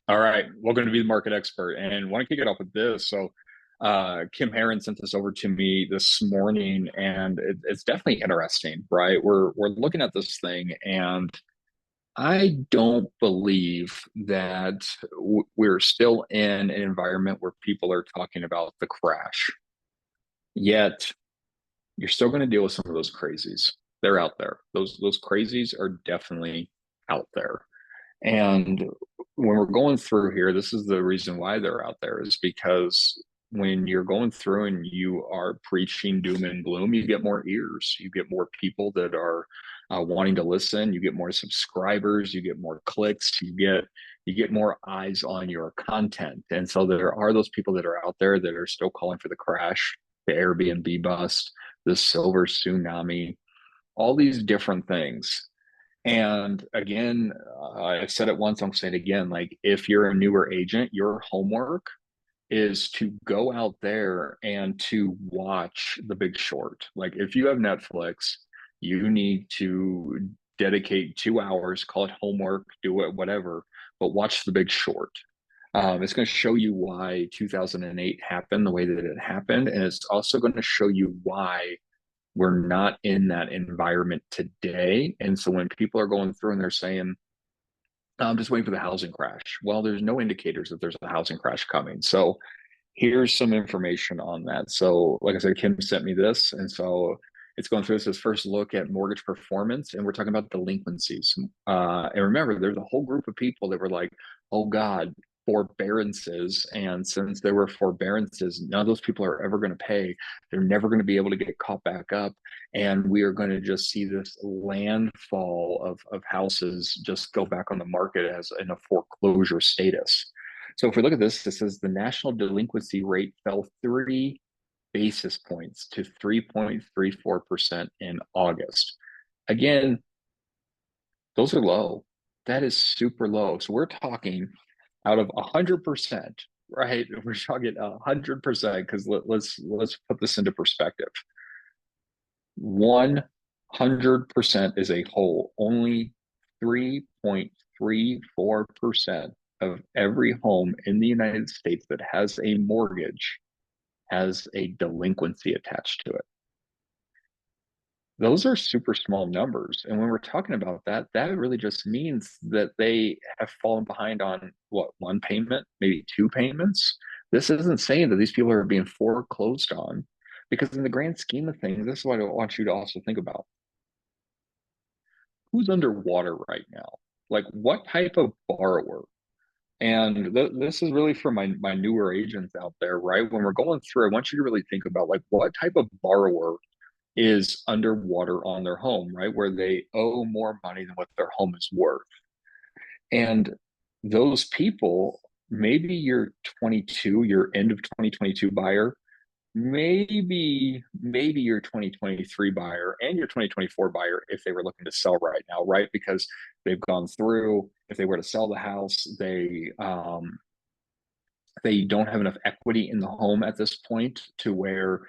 All right, welcome to Be the Market Expert, and want to kick it off with this. Kim Heron sent this over to me this morning, and it's definitely interesting, right? We're looking at this thing, and I don't believe that we're still in an environment where people are talking about the crash. Yet, you're still going to deal with some of those crazies. They're out there. Those crazies are definitely out there. And when we're going through here, this is the reason why they're out there is because when you're going through and you are preaching doom and gloom, you get more ears, you get more people that are wanting to listen, you get more subscribers, you get more clicks, you get more eyes on your content. And so there are those people that are out there that are still calling for the crash, the Airbnb bust, the silver tsunami, all these different things. And again, I said it once, I'm saying it again, like if you're a newer agent, your homework is to go out there and to watch The Big Short. Like if you have Netflix, you need to dedicate 2 hours, call it homework, do it, whatever, but watch The Big Short. It's going to show you why 2008 happened the way that it happened. And it's also going to show you why we're not in that environment today. And so when people are going through and they're saying, I'm just waiting for the housing crash. Well, there's no indicators that there's a housing crash coming. So here's some information on that. So, like I said, Kim sent me this. And so it's going through this first look at mortgage performance, and we're talking about delinquencies. And remember, there's a whole group of people that were like, oh God, forbearances. And since there were forbearances, none of those people are ever going to pay. They're never going to be able to get caught back up. And we are going to just see this landfall of houses just go back on the market as in a foreclosure status. So if we look at this, it says the national delinquency rate fell 3 basis points to 3.34% in August. Again, those are low. That is super low. So we're talking out of 100%, right? We're talking 100% because let's put this into perspective. 100% is a whole. Only 3.34% of every home in the United States that has a mortgage has a delinquency attached to it. Those are super small numbers. And when we're talking about that, that really just means that they have fallen behind on what, one payment, maybe two payments. This isn't saying that these people are being foreclosed on, because in the grand scheme of things, this is what I want you to also think about. Who's underwater right now? Like what type of borrower? And this is really for my newer agents out there, right? When we're going through, I want you to really think about like what type of borrower is underwater on their home, right? Where they owe more money than what their home is worth. And those people, maybe you're 22, you're end of 2022 buyer, maybe your 2023 buyer and your 2024 buyer if they were looking to sell right now, right? Because they've gone through, if they were to sell the house, they don't have enough equity in the home at this point to where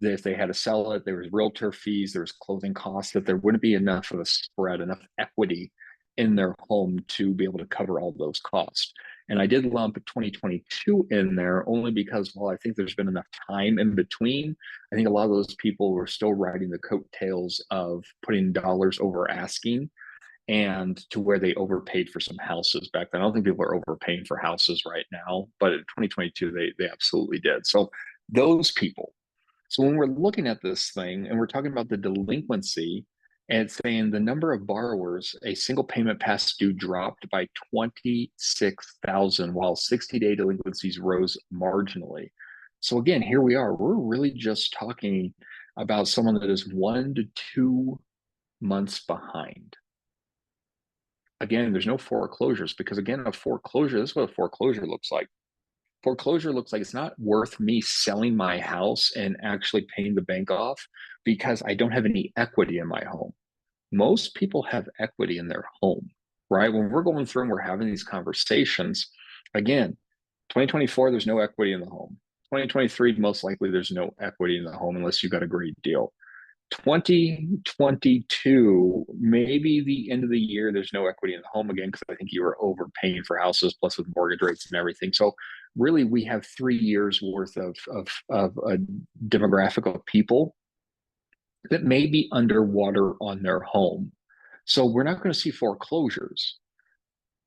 if they had to sell it, there was realtor fees, there was closing costs, that there wouldn't be enough of a spread, enough equity in their home to be able to cover all those costs. And I did lump 2022 in there only because, well, I think there's been enough time in between. I think a lot of those people were still riding the coattails of putting dollars over asking, and to where they overpaid for some houses back then. I don't think people are overpaying for houses right now, but in 2022 they absolutely did. So those people. So when we're looking at this thing and we're talking about the delinquency, and it's saying the number of borrowers a single payment past due dropped by 26,000 while 60-day delinquencies rose marginally. So again, here we are. We're really just talking about someone that is 1 to 2 months behind. Again, there's no foreclosures because, again, a foreclosure, this is what a foreclosure looks like. Foreclosure looks like it's not worth me selling my house and actually paying the bank off because I don't have any equity in my home. Most people have equity in their home, right? When we're going through and we're having these conversations, again, 2024, there's no equity in the home. 2023, most likely there's no equity in the home unless you got a great deal. 2022, maybe the end of the year, there's no equity in the home again because I think you were overpaying for houses, plus with mortgage rates and everything. So really, we have 3 years worth of a demographic of people that may be underwater on their home. So we're not going to see foreclosures.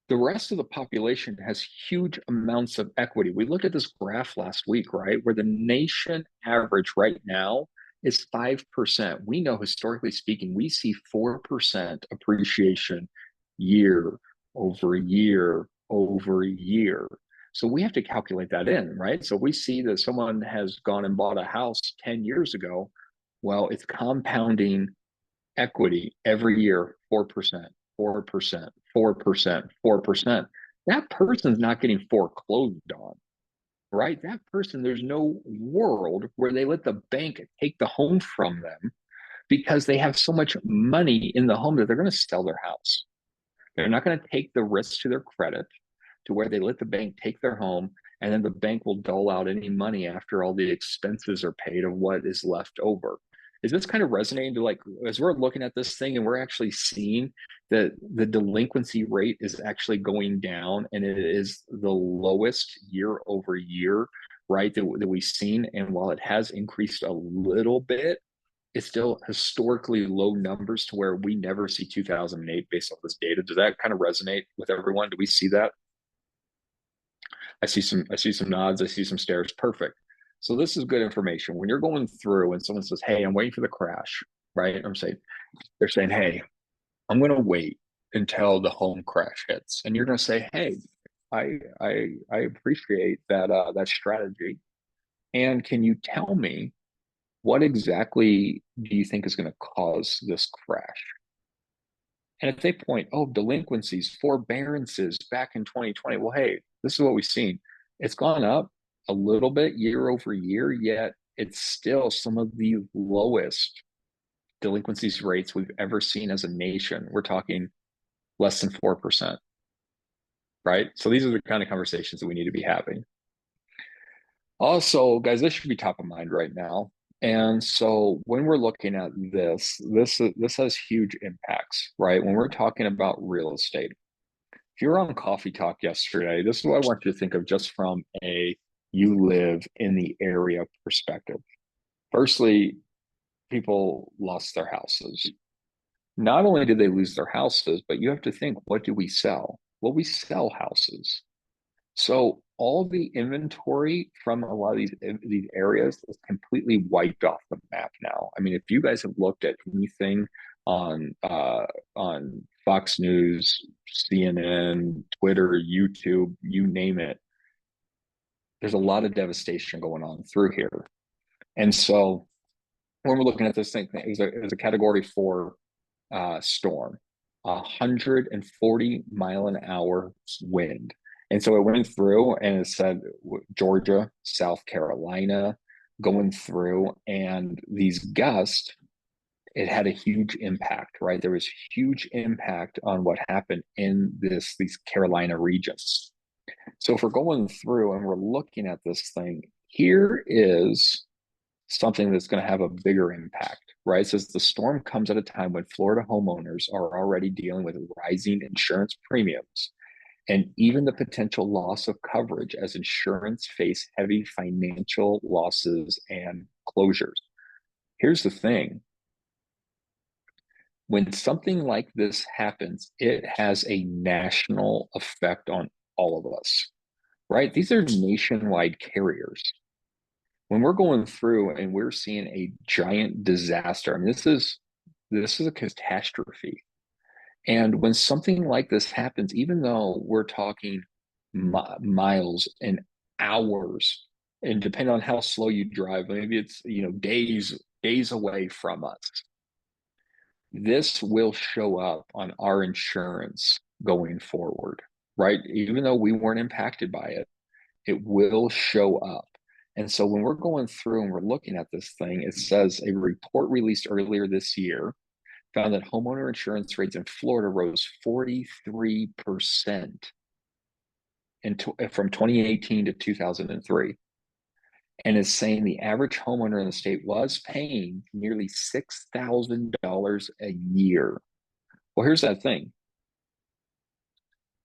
The rest of the population has huge amounts of equity. We looked at this graph last week, right? Where the nation average right now is 5%. We know historically speaking, we see 4% appreciation year over year over year. So we have to calculate that in, right? So we see that someone has gone and bought a house 10 years ago. Well, it's compounding equity every year, 4%, 4%, 4%, 4%. That person's not getting foreclosed on, right? That person, there's no world where they let the bank take the home from them because they have so much money in the home that they're going to sell their house. They're not going to take the risk to their credit to where they let the bank take their home and then the bank will dole out any money after all the expenses are paid of what is left over. Is this kind of resonating to, like, as we're looking at this thing and we're actually seeing that the delinquency rate is actually going down and it is the lowest year over year, right, that we've seen. And while it has increased a little bit, it's still historically low numbers to where we never see 2008 based on this data. Does that kind of resonate with everyone? Do we see that? I see some nods, I see some stares. Perfect. So this is good information. When you're going through and someone says, "Hey, I'm waiting for the crash," right? They're saying, "Hey, I'm going to wait until the home crash hits," and you're going to say, "Hey, I appreciate that strategy. And can you tell me what exactly do you think is going to cause this crash?" And if they point, "Oh, delinquencies, forbearances back in 2020," well, hey, this is what we've seen. It's gone up a little bit year over year, yet it's still some of the lowest delinquencies rates we've ever seen as a nation. We're talking less than 4%, right? So these are the kind of conversations that we need to be having. Also, guys, this should be top of mind right now. And so when we're looking at this has huge impacts, right? When we're talking about real estate. If you were on Coffee Talk yesterday, this is what I want you to think of just from a you live in the area perspective. Firstly, people lost their houses. Not only did they lose their houses, but you have to think, what do we sell? Well, we sell houses. So all the inventory from a lot of these areas is completely wiped off the map now. I mean, if you guys have looked at anything on Fox News, CNN, Twitter, YouTube, you name it, there's a lot of devastation going on through here. And so when we're looking at this thing, it was a category 4 storm, 140-mile-an-hour wind. And so it went through and it said Georgia, South Carolina, going through, and these gusts, it had a huge impact, right? There was huge impact on what happened in these Carolina regions. So if we're going through and we're looking at this thing, here is something that's going to have a bigger impact, right? It says the storm comes at a time when Florida homeowners are already dealing with rising insurance premiums and even the potential loss of coverage as insurance face heavy financial losses and closures. Here's the thing. When something like this happens, it has a national effect on all of us, right? These are nationwide carriers. When we're going through and we're seeing a giant disaster, I mean, this is a catastrophe. And when something like this happens, even though we're talking miles and hours, and depending on how slow you drive, maybe it's days away from us, this will show up on our insurance going forward, right? Even though we weren't impacted by it, it will show up. And so when we're going through and we're looking at this thing, it says a report released earlier this year found that homeowner insurance rates in Florida rose 43% from 2018 to 2003. and is saying the average homeowner in the state was paying nearly $6,000 a year. Well, here's that thing.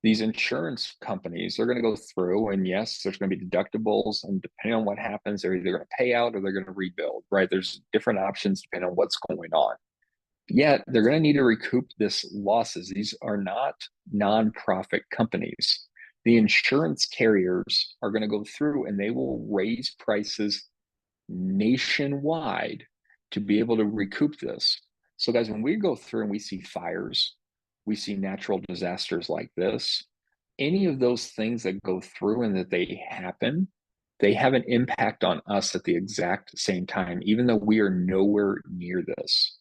These insurance companies, they're going to go through, and yes, there's going to be deductibles, and depending on what happens, they're either going to pay out or they're going to rebuild, right? There's different options depending on what's going on. Yet they're going to need to recoup this losses. These are not nonprofit companies. The insurance carriers are going to go through and they will raise prices nationwide to be able to recoup this. So, guys, when we go through and we see fires, we see natural disasters like this, any of those things that go through and that they happen, they have an impact on us at the exact same time, even though we are nowhere near this.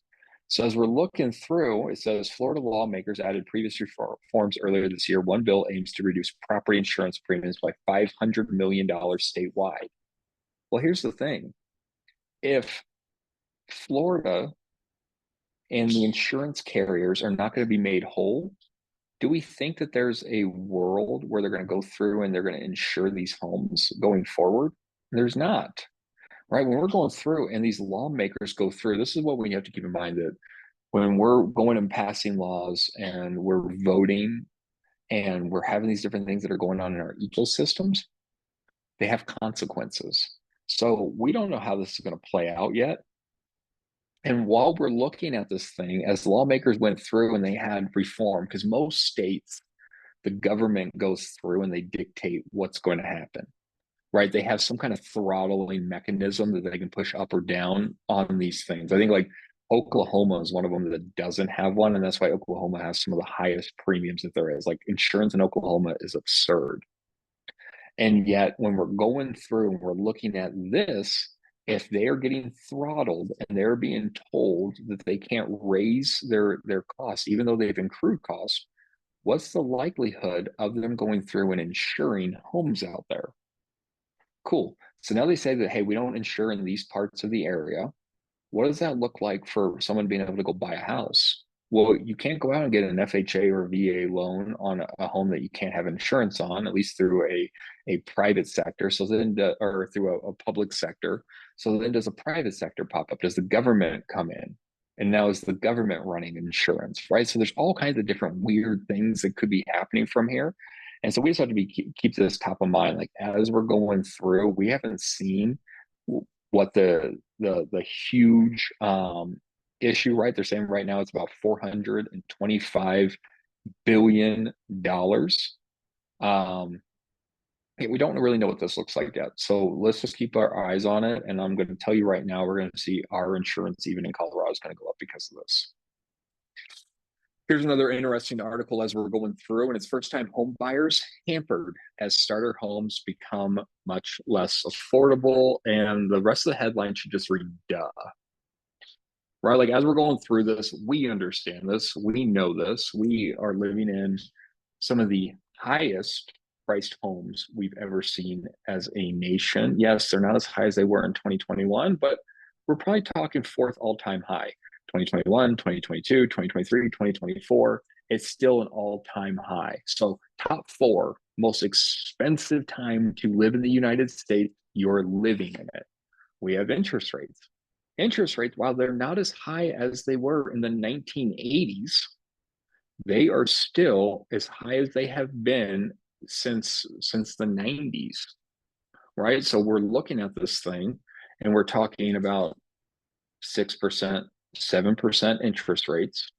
So as we're looking through, it says Florida lawmakers added previous reforms earlier this year. One bill aims to reduce property insurance premiums by $500 million statewide. Well, here's the thing. If Florida and the insurance carriers are not going to be made whole, do we think that there's a world where they're going to go through and they're going to insure these homes going forward? There's not, right? When we're going through and these lawmakers go through, this is what we have to keep in mind, that when we're going and passing laws and we're voting and we're having these different things that are going on in our ecosystems, they have consequences. So we don't know how this is going to play out yet. And while we're looking at this thing, as lawmakers went through and they had reform, because most states, the government goes through and they dictate what's going to happen, right? They have some kind of throttling mechanism that they can push up or down on these things. I think like Oklahoma is one of them that doesn't have one. And that's why Oklahoma has some of the highest premiums that there is. Like insurance in Oklahoma is absurd. And yet, when we're going through and we're looking at this, if they are getting throttled and they're being told that they can't raise their costs, even though they've accrued costs, what's the likelihood of them going through and insuring homes out there? Cool. So now they say that, hey, we don't insure in these parts of the area. What does that look like for someone being able to go buy a house? Well, you can't go out and get an FHA or VA loan on a home that you can't have insurance on, at least through a private sector. So then, or through a public sector. So then, does a private sector pop up? Does the government come in? And now is the government running insurance, right? So there's all kinds of different weird things that could be happening from here. And so we just have to keep this top of mind. Like as we're going through, we haven't seen what the huge issue, right? They're saying right now it's about $425 billion. We don't really know what this looks like yet. So let's just keep our eyes on it. And I'm going to tell you right now, we're going to see our insurance, even in Colorado, is going to go up because of this. Here's another interesting article as we're going through, and it's first time home buyers hampered as starter homes become much less affordable. And the rest of the headline should just read, duh. Right? Like as we're going through this, we understand this, we know this, we are living in some of the highest priced homes we've ever seen as a nation. Yes, they're not as high as they were in 2021, but we're probably talking fourth all-time high. 2021, 2022, 2023, 2024, it's still an all-time high. So top four most expensive time to live in the United States, you're living in it. We have interest rates. Interest rates, while they're not as high as they were in the 1980s, they are still as high as they have been since the 90s, right? So we're looking at this thing and we're talking about 6%, 7% interest rates.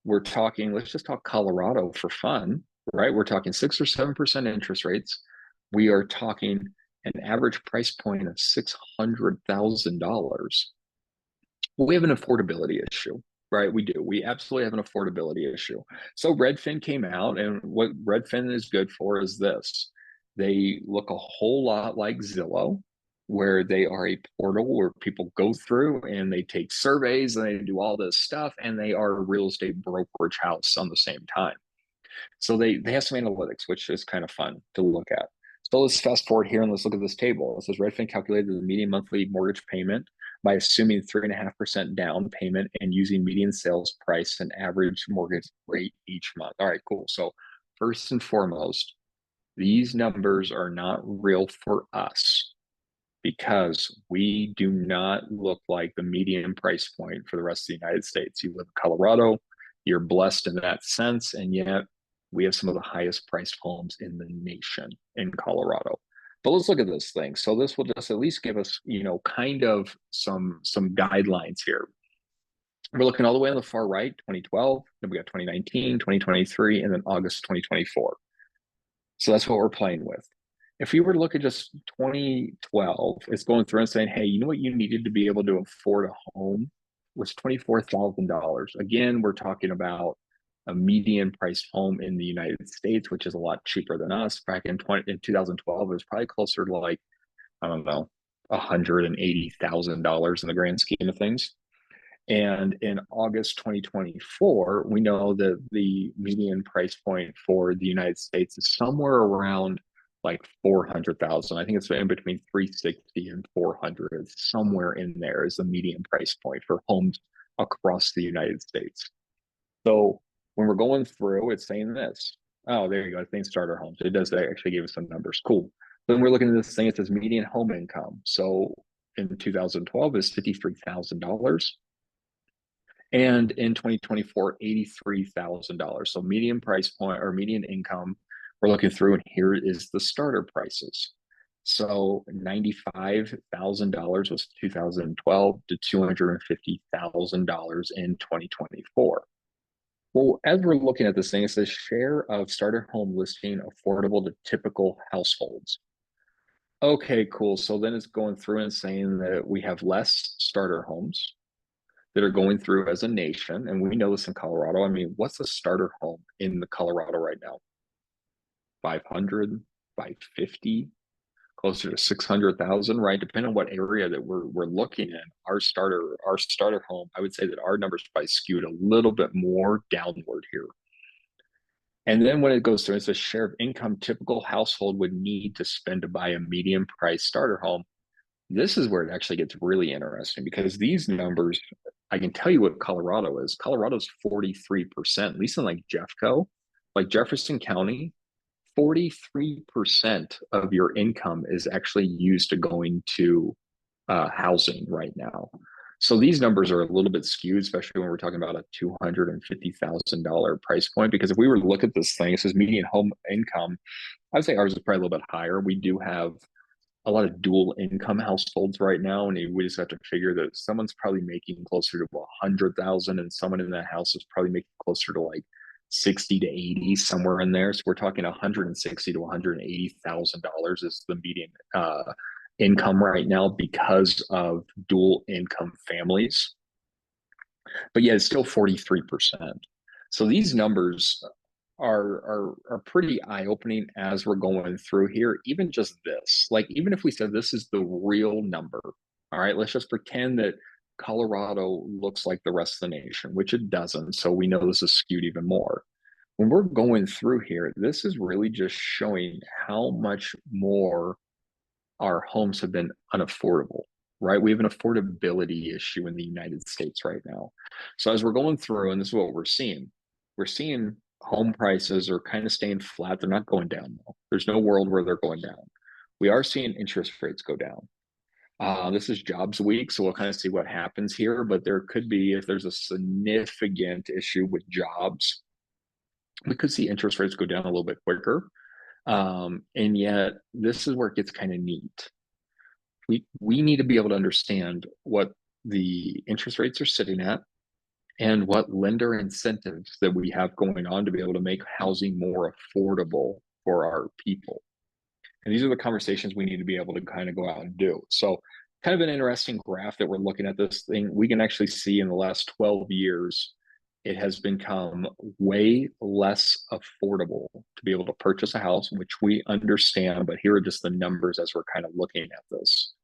We're talking, let's just talk Colorado for fun, right? We're talking 6 or 7% interest rates. We are talking an average price point of $600,000. We have an affordability issue, right? We do. We absolutely have an affordability issue. So Redfin came out, and what Redfin is good for is this. They look a whole lot like Zillow, where they are a portal where people go through and they take surveys and they do all this stuff, and they are a real estate brokerage house on the same time. So they have some analytics, which is kind of fun to look at. So let's fast forward here and let's look at this table. It says Redfin calculated the median monthly mortgage payment by assuming 3.5% down payment and using median sales price and average mortgage rate each month. All right, cool. So first and foremost, these numbers are not real for us. because we do not look like the median price point for the rest of the United States. You live in Colorado, you're blessed in that sense, and yet we have some of the highest priced homes in the nation in Colorado. But let's look at this thing. So this will just at least give us, kind of some guidelines here. We're looking all the way on the far right, 2012, then we got 2019, 2023, and then August 2024. So that's what we're playing with. If you were to look at just 2012, it's going through and saying, hey, you know what you needed to be able to afford a home was $24,000. Again, we're talking about a median priced home in the United States, which is a lot cheaper than us. Back in 2012, it was probably closer to like, I don't know, $180,000 in the grand scheme of things. And in August 2024, we know that the median price point for the United States is somewhere around like 400,000. I think it's in between 360 and 400. Somewhere in there is the median price point for homes across the United States. So when we're going through, it's saying this. Oh, there you go. It's saying starter homes. It does actually give us some numbers. Cool. Then we're looking at this thing. It says median home income. So in 2012 is $53,000. And in 2024, $83,000. So median price point or median income, we're looking through, and here is the starter prices. So $95,000 was 2012 to $250,000 in 2024. Well, as we're looking at this thing, it says share of starter home listing affordable to typical households. Okay, cool. So then it's going through and saying that we have less starter homes that are going through as a nation. And we know this in Colorado. I mean, what's a starter home in the Colorado right now? 500, 550, closer to 600,000, right? Depending on what area that we're looking in, our starter home, I would say that our numbers probably skewed a little bit more downward here. And then when it goes through, it's a share of income typical household would need to spend to buy a medium price starter home. This is where it actually gets really interesting because these numbers, I can tell you what Colorado is. Colorado's 43%, at least in like Jeffco, like Jefferson County, 43% of your income is actually used to going to housing right now. So these numbers are a little bit skewed, especially when we're talking about a $250,000 price point. Because if we were to look at this thing, it says median home income. I'd say ours is probably a little bit higher. We do have a lot of dual income households right now, and we just have to figure that someone's probably making closer to 100,000, and someone in that house is probably making closer to like 60 to 80, somewhere in there. So we're talking 160 to $180,000 is the median income right now because of dual income families. But yeah, it's still 43%. So these numbers are pretty eye-opening as we're going through here. Even just this, like even if we said this is the real number, all right, let's just pretend that Colorado looks like the rest of the nation, which it doesn't. So we know this is skewed even more. When we're going through here, this is really just showing how much more our homes have been unaffordable, right? We have an affordability issue in the United States right now. So as we're going through, and this is what we're seeing home prices are kind of staying flat. They're not going down though. There's no world where they're going down. We are seeing interest rates go down. This is jobs week, so we'll kind of see what happens here. But there could be, if there's a significant issue with jobs, we could see interest rates go down a little bit quicker. And yet, this is where it gets kind of neat. We need to be able to understand what the interest rates are sitting at and what lender incentives that we have going on to be able to make housing more affordable for our people. And these are the conversations we need to be able to kind of go out and do. So kind of an interesting graph that we're looking at this thing. We can actually see in the last 12 years, it has become way less affordable to be able to purchase a house, which we understand, but here are just the numbers as we're kind of looking at this.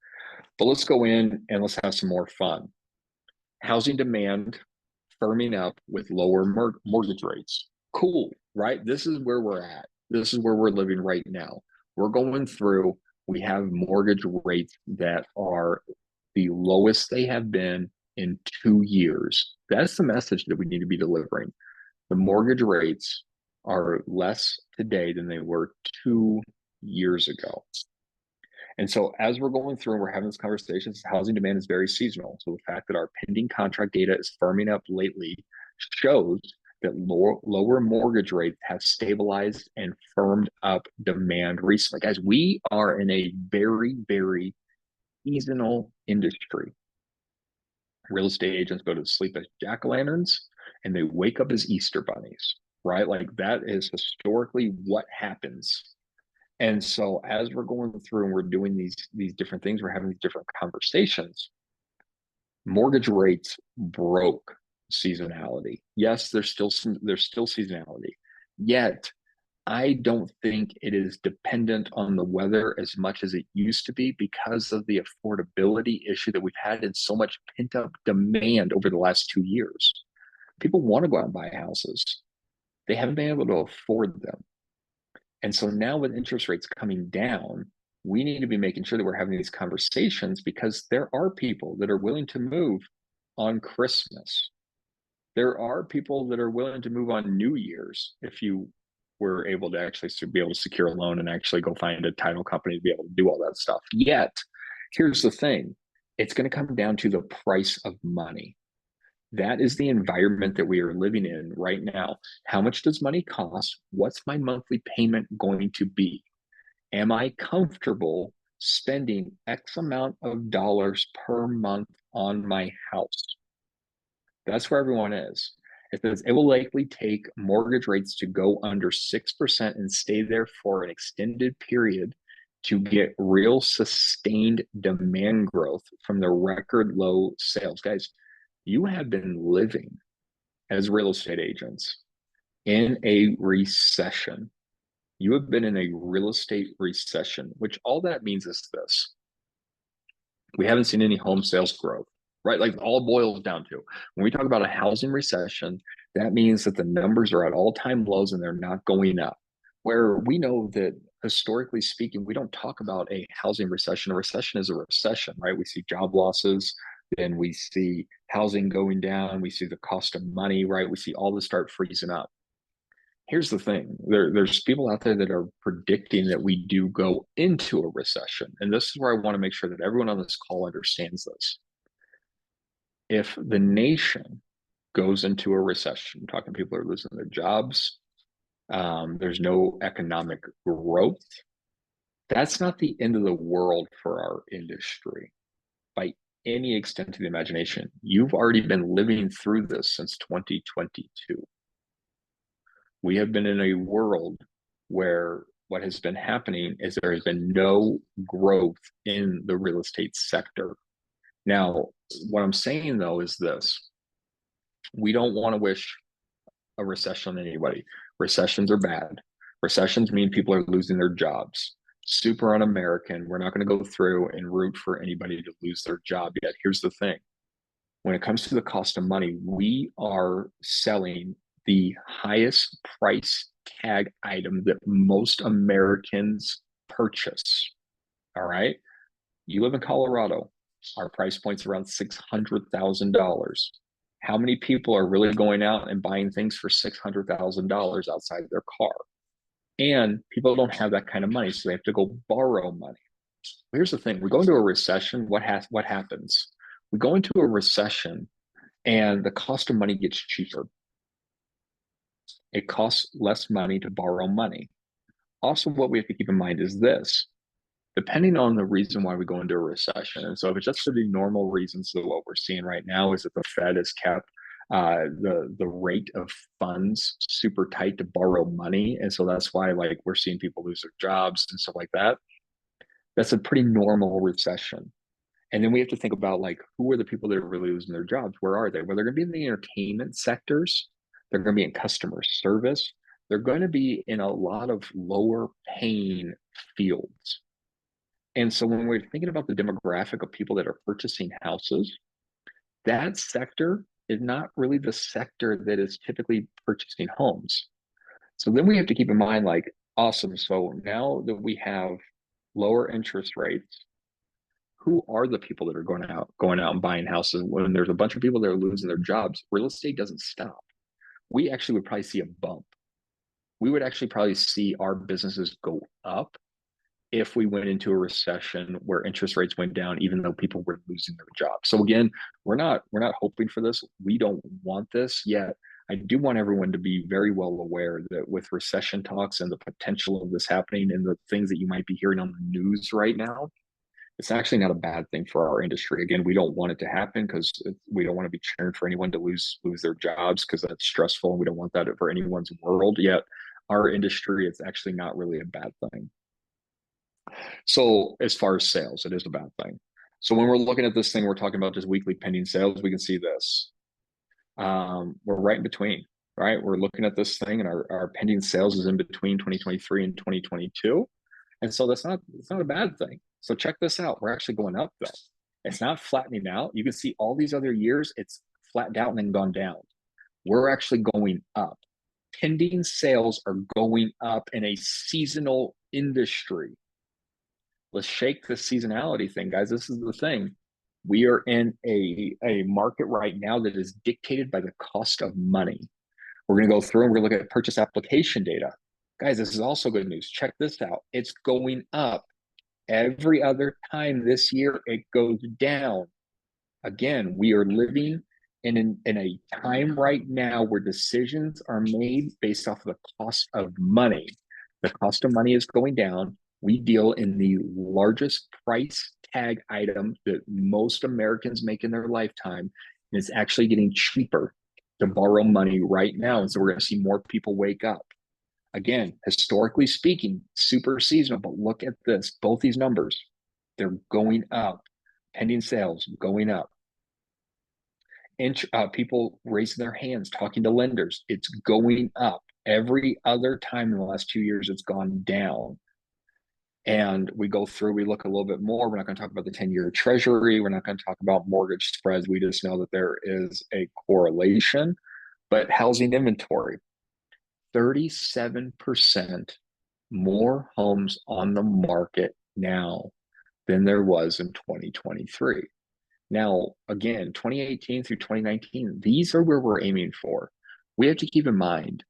But let's go in and let's have some more fun. Housing demand firming up with lower mortgage rates. Cool, right? This is where we're at. This is where we're living right now. We're going through, we have mortgage rates that are the lowest they have been in 2 years. That's the message that we need to be delivering. The mortgage rates are less today than they were 2 years ago. And so as we're going through and we're having this conversation, housing demand is very seasonal. So the fact that our pending contract data is firming up lately shows that lower mortgage rates have stabilized and firmed up demand recently. Guys, we are in a very, very seasonal industry. Real estate agents go to sleep as jack-o'-lanterns and they wake up as Easter bunnies, right? Like that is historically what happens. And so as we're going through and we're doing these different things, we're having these different conversations, mortgage rates broke seasonality. Yes, there's still seasonality. Yet I don't think it is dependent on the weather as much as it used to be because of the affordability issue that we've had and so much pent up demand over the last 2 years. People want to go out and buy houses. They haven't been able to afford them. And so now with interest rates coming down, we need to be making sure that we're having these conversations because there are people that are willing to move on Christmas. There are people that are willing to move on New Year's if you were able to actually be able to secure a loan and actually go find a title company to be able to do all that stuff. Yet, here's the thing, it's going to come down to the price of money. That is the environment that we are living in right now. How much does money cost? What's my monthly payment going to be? Am I comfortable spending X amount of dollars per month on my house? That's where everyone is. It says it will likely take mortgage rates to go under 6% and stay there for an extended period to get real sustained demand growth from the record low sales. Guys, you have been living as real estate agents in a recession. You have been in a real estate recession, which all that means is this. We haven't seen any home sales growth, right? Like all boils down to when we talk about a housing recession, that means that the numbers are at all-time lows and they're not going up. Where we know that historically speaking, we don't talk about a housing recession. A recession is a recession, right? We see job losses, then we see housing going down, we see the cost of money, right? We see all this start freezing up. Here's the thing, there's people out there that are predicting that we do go into a recession. And this is where I want to make sure that everyone on this call understands this. If the nation goes into a recession, I'm talking people are losing their jobs, there's no economic growth, that's not the end of the world for our industry by any extent to the imagination. You've already been living through this since 2022. We have been in a world where what has been happening is there has been no growth in the real estate sector. Now, what I'm saying though is this: we don't want to wish a recession on anybody. Recessions are bad. Recessions mean people are losing their jobs. Super un-American. We're not going to go through and root for anybody to lose their job yet. Here's the thing. When it comes to the cost of money, we are selling the highest price tag item that most Americans purchase. All right. You live in Colorado. Our price point's around $600,000. How many people are really going out and buying things for $600,000 outside their car? And people don't have that kind of money, so they have to go borrow money. Here's the thing: we go into a recession. What happens? We go into a recession, and the cost of money gets cheaper. It costs less money to borrow money. Also, what we have to keep in mind is this: depending on the reason why we go into a recession. And so if it's just for the normal reasons, so what we're seeing right now is that the Fed has kept the rate of funds super tight to borrow money. And so that's why like we're seeing people lose their jobs and stuff like that. That's a pretty normal recession. And then we have to think about like who are the people that are really losing their jobs? Where are they? Well, they're going to be in the entertainment sectors. They're going to be in customer service. They're going to be in a lot of lower paying fields. And so when we're thinking about the demographic of people that are purchasing houses, that sector is not really the sector that is typically purchasing homes. So then we have to keep in mind, like, awesome. So now that we have lower interest rates, who are the people that are going out and buying houses when there's a bunch of people that are losing their jobs? Real estate doesn't stop. We actually would probably see a bump. We would actually probably see our businesses go up if we went into a recession where interest rates went down, even though people were losing their jobs. So again, we're not hoping for this. We don't want this yet. I do want everyone to be very well aware that with recession talks and the potential of this happening and the things that you might be hearing on the news right now, it's actually not a bad thing for our industry. Again, we don't want it to happen because we don't want to be cheering for anyone to lose their jobs because that's stressful. And we don't want that for anyone's world. Yet our industry, it's actually not really a bad thing. So as far as sales, it is a bad thing. So when we're looking at this thing, we're talking about just weekly pending sales. We can see this. We're right in between, right? We're looking at this thing, and our pending sales is in between 2023 and 2022, and so it's not a bad thing. So check this out. We're actually going up though. It's not flattening out. You can see all these other years, it's flattened out and then gone down. We're actually going up. Pending sales are going up in a seasonal industry. Let's shake the seasonality thing, guys. This is the thing. We are in a market right now that is dictated by the cost of money. We're going to go through and we're going to look at purchase application data. Guys, this is also good news. Check this out. It's going up. Every other time this year, it goes down. Again, we are living in a time right now where decisions are made based off of the cost of money. The cost of money is going down. We deal in the largest price tag item that most Americans make in their lifetime, and it's actually getting cheaper to borrow money right now. And so we're going to see more people wake up. Again, historically speaking, super seasonal, but look at this. Both these numbers, they're going up. Pending sales going up. People raising their hands, talking to lenders, it's going up. Every other time in the last 2 years, it's gone down. And we go through, we look a little bit more. We're not going to talk about the 10-year treasury. We're not going to talk about mortgage spreads. We just know that there is a correlation. But housing inventory, 37% more homes on the market now than there was in 2023. Now, again, 2018 through 2019, these are where we're aiming for. We have to keep in mind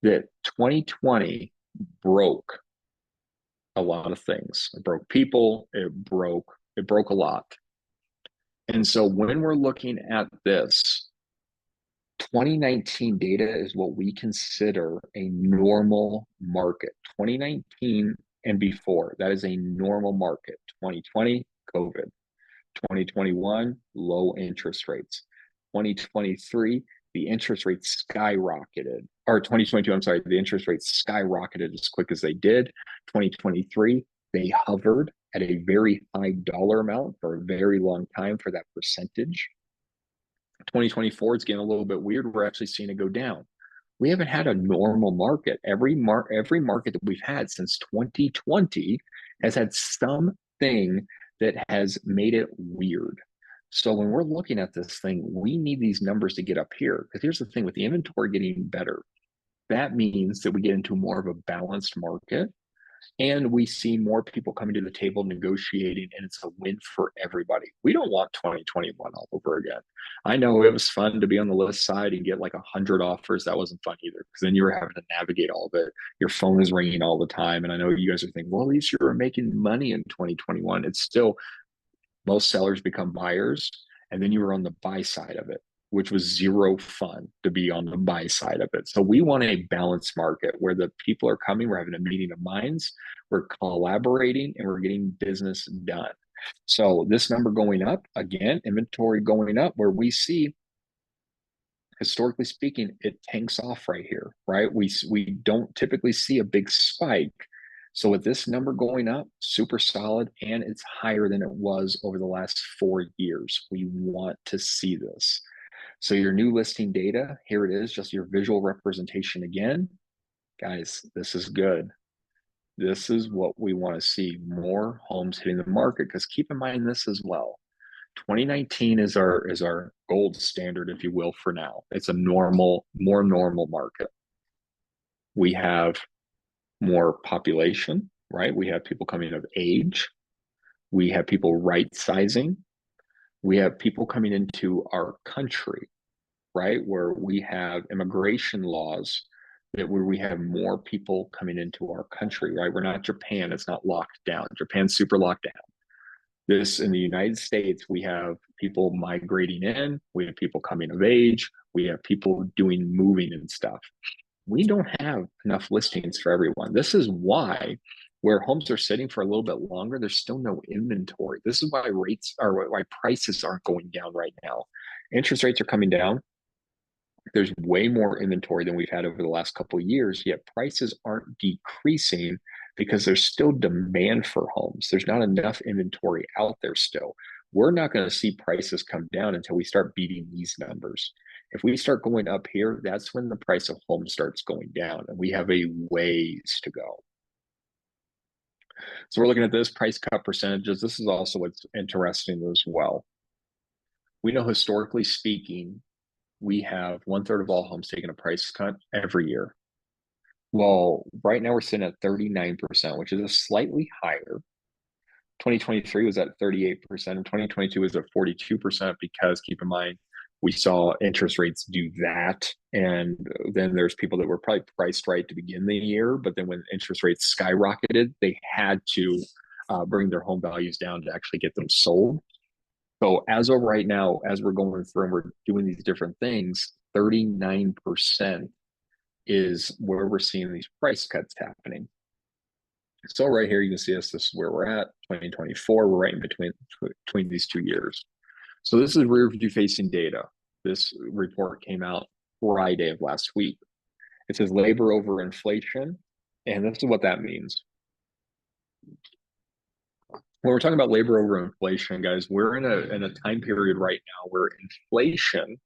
that 2020 broke a lot of things. It broke people, it broke a lot. And so when we're looking at this, 2019 data is what we consider a normal market. 2019 and before, that is a normal market. 2020, COVID. 2021, low interest rates. 2023, the interest rates skyrocketed. Or 2022, I'm sorry, the interest rates skyrocketed as quick as they did. 2023, they hovered at a very high dollar amount for a very long time for that percentage. 2024, it's getting a little bit weird. We're actually seeing it go down. We haven't had a normal market. Every market that we've had since 2020 has had something that has made it weird. So when we're looking at this thing, we need these numbers to get up here. Because here's the thing, with the inventory getting better, that means that we get into more of a balanced market. And we see more people coming to the table negotiating, and it's a win for everybody. We don't want 2021 all over again. I know it was fun to be on the list side and get like 100 offers. That wasn't fun either, because then you were having to navigate all of it. Your phone is ringing all the time. And I know you guys are thinking, well, at least you were making money in 2021. It's still, most sellers become buyers, and then you were on the buy side of it, which was zero fun to be on the buy side of it. So we want a balanced market where the people are coming, we're having a meeting of minds, we're collaborating, and we're getting business done. So this number going up, again, inventory going up, where we see, historically speaking, it tanks off right here, right? We don't typically see a big spike. So with this number going up, super solid, and it's higher than it was over the last 4 years. We want to see this. So your new listing data, here it is, just your visual representation again. Guys, this is good. This is what we want to see, more homes hitting the market, because keep in mind this as well. 2019 is our gold standard, if you will, for now. It's a more normal market. We have more population, right? We have people coming of age. We have people right sizing. We have people coming into our country, right? Where we have immigration laws that where we have more people coming into our country, right? We're not Japan, it's not locked down. Japan's super locked down. This in the United States, we have people migrating in, we have people coming of age, we have people doing moving and stuff. We don't have enough listings for everyone. This is why where homes are sitting for a little bit longer, there's still no inventory. This is why rates are why prices aren't going down right now. Interest rates are coming down. There's way more inventory than we've had over the last couple of years, yet prices aren't decreasing because there's still demand for homes. There's not enough inventory out there still. We're not going to see prices come down until we start beating these numbers. If we start going up here, that's when the price of homes starts going down, and we have a ways to go. So we're looking at this price cut percentages. This is also what's interesting as well. We know historically speaking, we have 1/3 of all homes taking a price cut every year. Well, right now we're sitting at 39%, which is a slightly higher. 2023 was at 38%, and 2022 was at 42% because keep in mind, we saw interest rates do that. And then there's people that were probably priced right to begin the year, but then when interest rates skyrocketed, they had to bring their home values down to actually get them sold. So as of right now, as we're going through and we're doing these different things, 39% is where we're seeing these price cuts happening. So right here, you can see us, this is where we're at, 2024, we're right in between these 2 years. So this is rear view facing data. This report came out Friday of last week. It says labor over inflation, and this is what that means. When we're talking about labor over inflation, guys, we're in a time period right now where inflation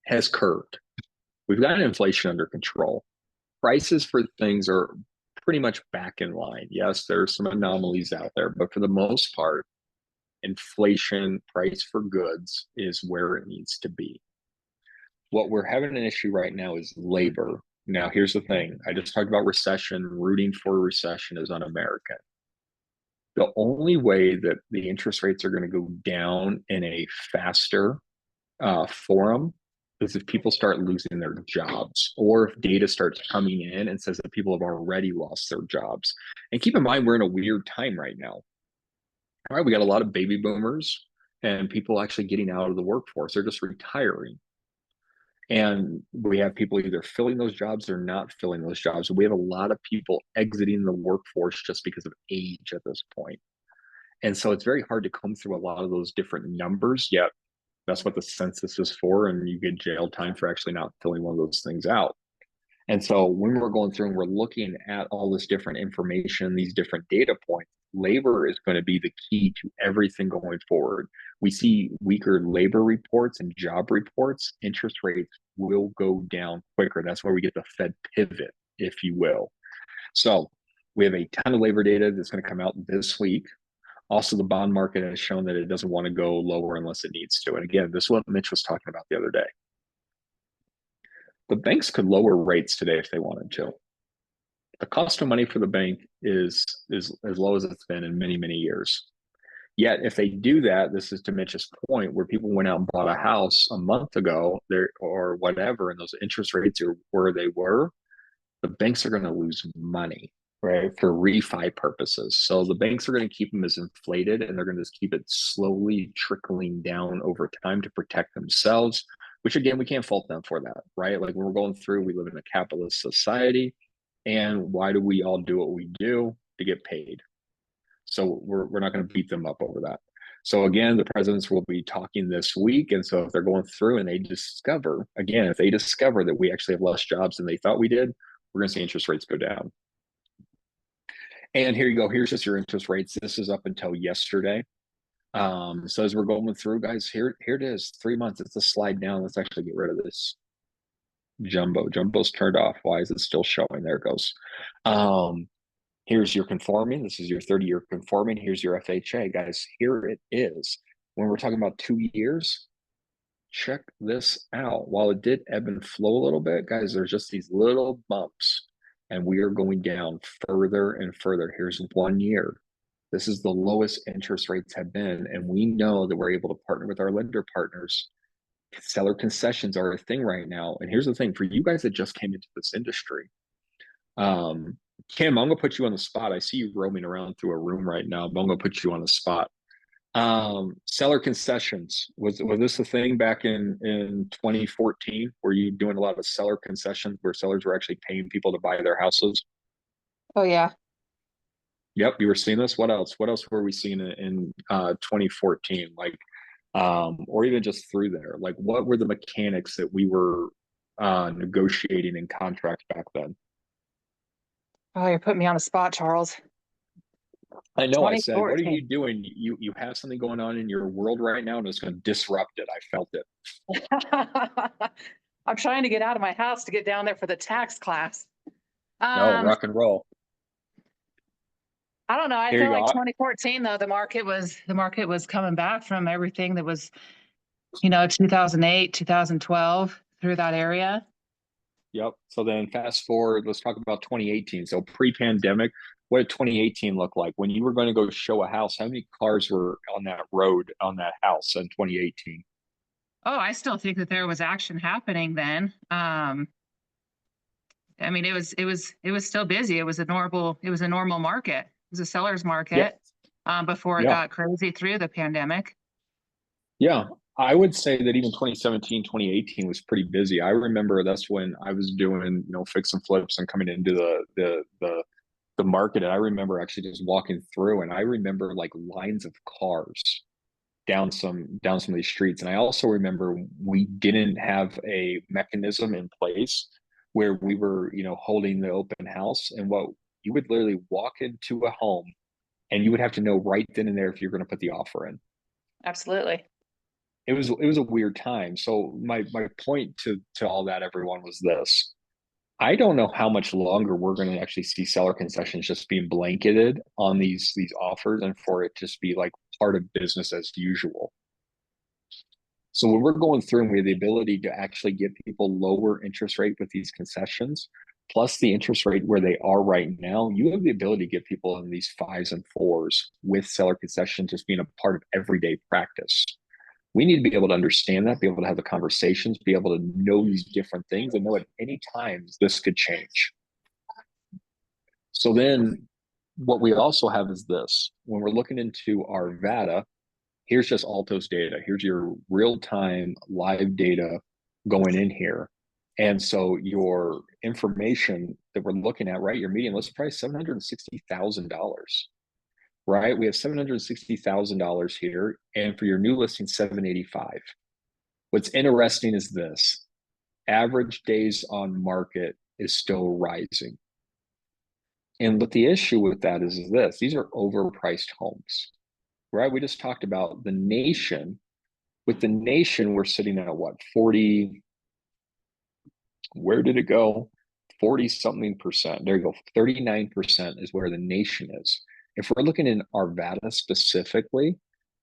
has curved. We've got inflation under control. Prices for things are pretty much back in line. Yes, there's some anomalies out there, but for the most part, inflation price for goods is where it needs to be. What we're having an issue right now is labor. Now, here's the thing. I just talked about recession. Rooting for a recession is un-American. The only way that the interest rates are going to go down in a faster forum is if people start losing their jobs, or if data starts coming in and says that people have already lost their jobs. And keep in mind, we're in a weird time right now. All right, we got a lot of baby boomers and people actually getting out of the workforce. They're just retiring. And we have people either filling those jobs or not filling those jobs. We have a lot of people exiting the workforce just because of age at this point. And so it's very hard to comb through a lot of those different numbers, yet that's what the census is for. And you get jail time for actually not filling one of those things out. And so when we're going through and we're looking at all this different information, these different data points, labor is going to be the key to everything going forward. We see weaker labor reports and job reports, interest rates will go down quicker. That's where we get the Fed pivot, if you will. So we have a ton of labor data that's going to come out this week. Also, the bond market has shown that it doesn't want to go lower unless it needs to. And again, this is what Mitch was talking about the other day. The banks could lower rates today if they wanted to. The cost of money for the bank is as low as it's been in many, many years. Yet, if they do that, this is to Mitch's point, where people went out and bought a house a month ago, there or whatever, and those interest rates are where they were, the banks are going to lose money, right, for refi purposes. So the banks are going to keep them as inflated, and they're going to just keep it slowly trickling down over time to protect themselves, which again, we can't fault them for that, right? Like when we're going through, we live in a capitalist society. And why do we all do what we do? To get paid. So we're not going to beat them up over that. So again, the presidents will be talking this week. And so if they're going through and they discover, again, if they discover that we actually have less jobs than they thought we did, we're going to see interest rates go down. And here you go. Here's just your interest rates. This is up until yesterday. So as we're going through, guys, here it is. 3 months. It's a slide down. Let's actually get rid of this jumbo's turned off. Why is it still showing? There it goes. Here's your conforming. This is your 30-year conforming. Here's your FHA, guys. Here it is. When we're talking about 2 years, check this out. While it did ebb and flow a little bit, guys, there's just these little bumps, and we are going down further and further. Here's 1 year. This is the lowest interest rates have been, and we know that we're able to partner with our lender partners Seller concessions are a thing right now. And here's the thing for you guys that just came into this industry. Um, Kim, I'm gonna put you on the spot. I see you roaming around through a room right now, but I'm gonna put you on the spot. Seller concessions was this a thing back in 2014? Were you doing a lot of seller concessions where sellers were actually paying people to buy their houses? Oh yeah. Yep, you were seeing this. What else? What else were we seeing in 2014? Like, or even just through there? Like, what were the mechanics that we were negotiating in contracts back then? Oh, you're putting me on the spot, Charles. I know I said, what are you 2014. doing? You have something going on in your world right now, and it's going to disrupt it. I felt it. I'm trying to get out of my house to get down there for the tax class. No, Um, rock and roll. I don't know. I Here feel you like go. 2014 though, the market was coming back from everything that was, 2008, 2012 through that area. Yep. So then fast forward, let's talk about 2018. So pre-pandemic, what did 2018 look like? When you were going to go show a house, how many cars were on that road on that house in 2018? Oh, I still think that there was action happening then. I mean, it was still busy. It was a normal market. It was a seller's Yeah. market before it Yeah. got crazy through the pandemic. Yeah. I would say that even 2017, 2018 was pretty busy. I remember that's when I was doing, fix and flips and coming into the market. And I remember actually just walking through and I remember like lines of cars down some of these streets. And I also remember we didn't have a mechanism in place where we were, holding the open house. And what you would literally walk into a home and you would have to know right then and there if you're going to put the offer in. Absolutely. It was a weird time. So my point to all that everyone was this. I don't know how much longer we're going to actually see seller concessions just being blanketed on these offers and for it just be like part of business as usual. So when we're going through and we have the ability to actually get people lower interest rate with these concessions, plus the interest rate where they are right now, you have the ability to get people in these fives and fours with seller concessions just being a part of everyday practice. We need to be able to understand that, be able to have the conversations, be able to know these different things and know at any times this could change. So then what we also have is this when we're looking into our VADA, here's just Altos data. Here's your real time live data going in here. And so your information that we're looking at, right? Your median list price, $760,000, right? We have $760,000 here. And for your new listing, 785. What's interesting is this average days on market is still rising. And what the issue with that is this these are overpriced homes, right? We just talked about the nation. With the nation, we're sitting at what, 40? Where did it go? 40 something percent. There you go. 39% is where the nation is. If we're looking in Arvada specifically,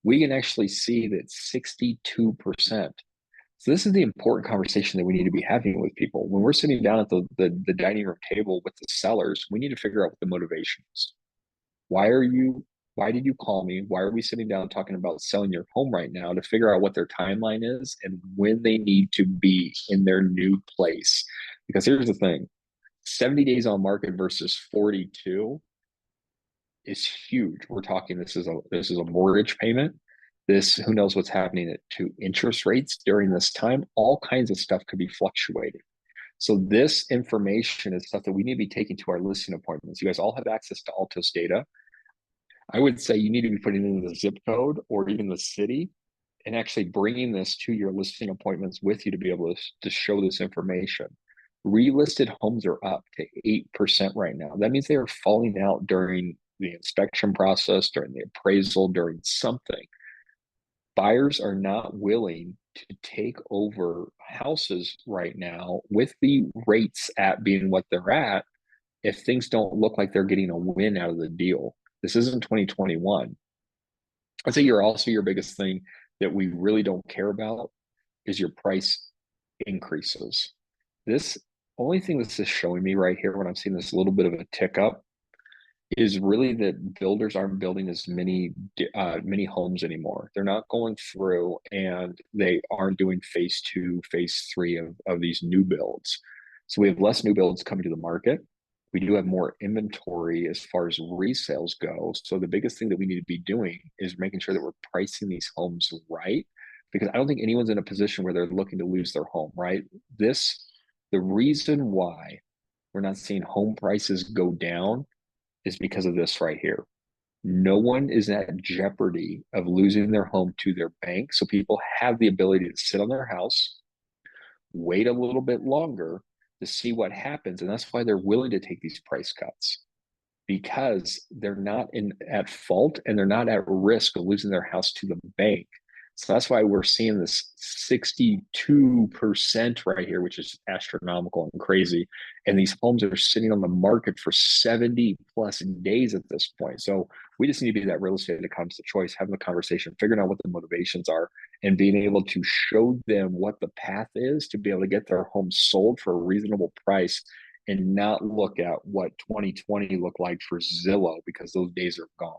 we can actually see that 62%. So this is the important conversation that we need to be having with people. When we're sitting down at the dining room table with the sellers, we need to figure out what the motivation is. Why are you why did you call me? Why are we sitting down talking about selling your home right now to figure out what their timeline is and when they need to be in their new place? Because here's the thing 70 days on market versus 42 is huge. We're talking this is a mortgage payment. This who knows what's happening to interest rates during this time. All kinds of stuff could be fluctuating. So this information is stuff that we need to be taking to our listing appointments. You guys all have access to Altos data. I would say you need to be putting in the zip code or even the city and actually bringing this to your listing appointments with you to be able to show this information. Relisted homes are up to 8% right now. That means they are falling out during the inspection process, during the appraisal, during something. Buyers are not willing to take over houses right now with the rates at being what they're at if things don't look like they're getting a win out of the deal. This isn't 2021. I'd say your biggest thing that we really don't care about is your price increases. This only thing this is showing me right here when I'm seeing this little bit of a tick up is really that builders aren't building as many homes anymore. They're not going through and they aren't doing phase two, phase three of these new builds. So we have less new builds coming to the market. We do have more inventory as far as resales go. So the biggest thing that we need to be doing is making sure that we're pricing these homes right, because I don't think anyone's in a position where they're looking to lose their home, right? The reason why we're not seeing home prices go down is because of this right here. No one is at jeopardy of losing their home to their bank. So people have the ability to sit on their house, wait a little bit longer to see what happens. And that's why they're willing to take these price cuts, because they're not at fault and they're not at risk of losing their house to the bank. So that's why we're seeing this 62% right here, which is astronomical and crazy. And these homes are sitting on the market for 70 plus days at this point. So we just need to be that real estate economist of choice, having the conversation, figuring out what the motivations are, and being able to show them what the path is to be able to get their home sold for a reasonable price, and not look at what 2020 looked like for Zillow, because those days are gone.